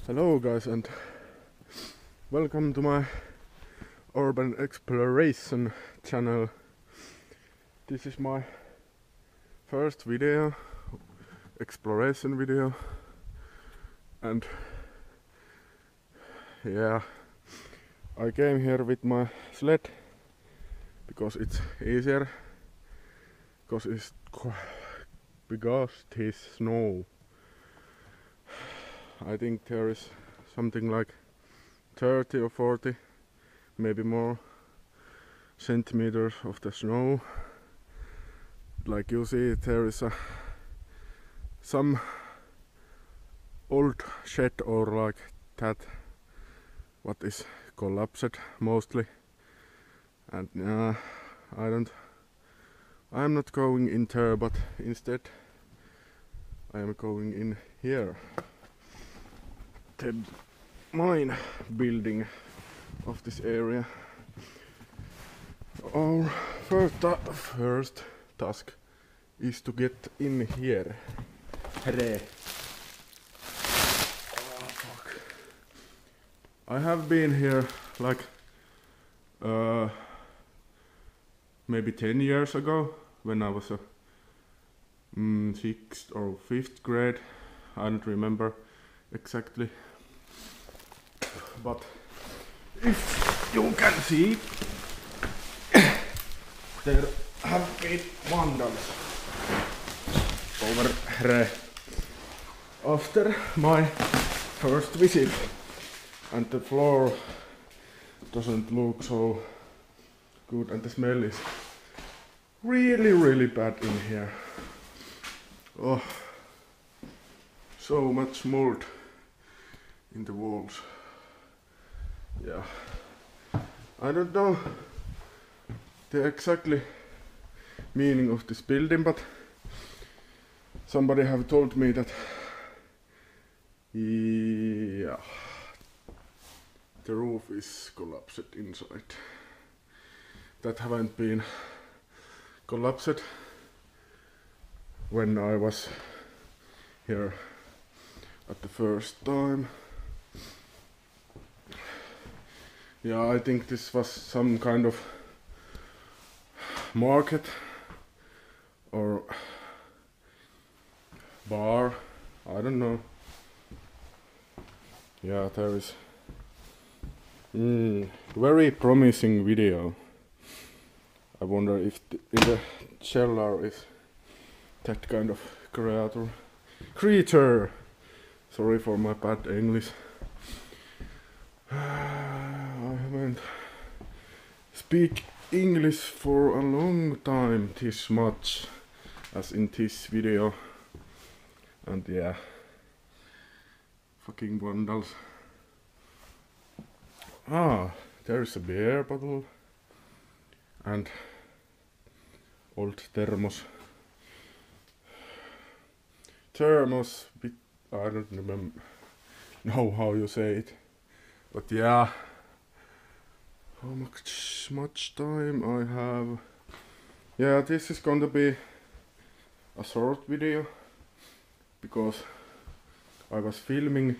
Hello guys and welcome to my urban exploration channel. This is my first video, exploration video, and yeah, I came here with my sled because it's easier, because it's snow. I think there is something like 30 or 40, maybe more, centimeters of the snow. Like you see, there is some old shed or like that, what is collapsed mostly, and I'm not going in there, but instead I am going in here. The main building of this area. Our first task is to get in here. Oh, fuck. I have been here like maybe 10 years ago when I was a 6th or 5th grade. I don't remember exactly. But if you can see, there have been vandals over here after my first visit, and the floor doesn't look so good, and the smell is really bad in here. Oh, so much mold in the walls. Yeah, I don't know the exactly meaning of this building, but somebody have told me that yeah, the roof is collapsed inside. That haven't been collapsed when I was here at the first time. Yeah, I think this was some kind of market or bar, I don't know. Yeah, there is very promising video. I wonder if in the cellar is that kind of creature. Sorry for my bad English. I haven't speak English for a long time this much as in this video, and yeah, fucking vandals. There's a beer bottle and old thermos with, I don't know how you say it, but yeah. How much time I have? Yeah, this is going to be a short video because I was filming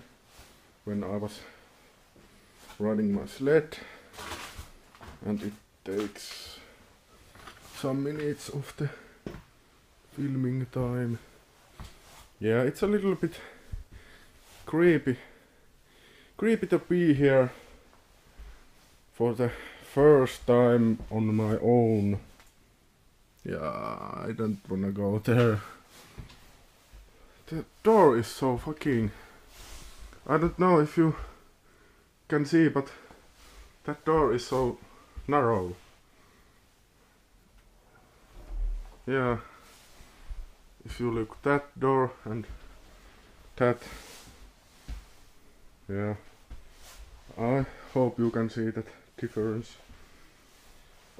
when I was riding my sled, and it takes some minutes of the filming time. Yeah, it's a little bit creepy to be here for the first time on my own. Yeah, I don't wanna go there. The door is so fucking... I don't know if you can see, but that door is so narrow. Yeah, if you look that door and that, yeah, I hope you can see that difference.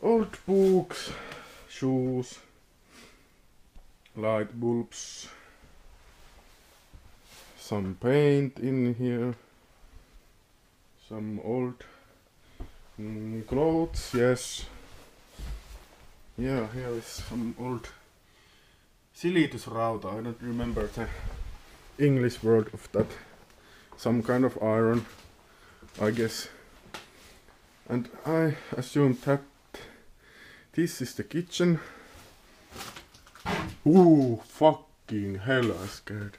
Old books, shoes, light bulbs, some paint in here, some old clothes, yes. Yeah, here is some old silitusrauta. I don't remember the English word of that some kind of iron, I guess. And I assume that this is the kitchen. Ooh, fucking hell, I'm scared.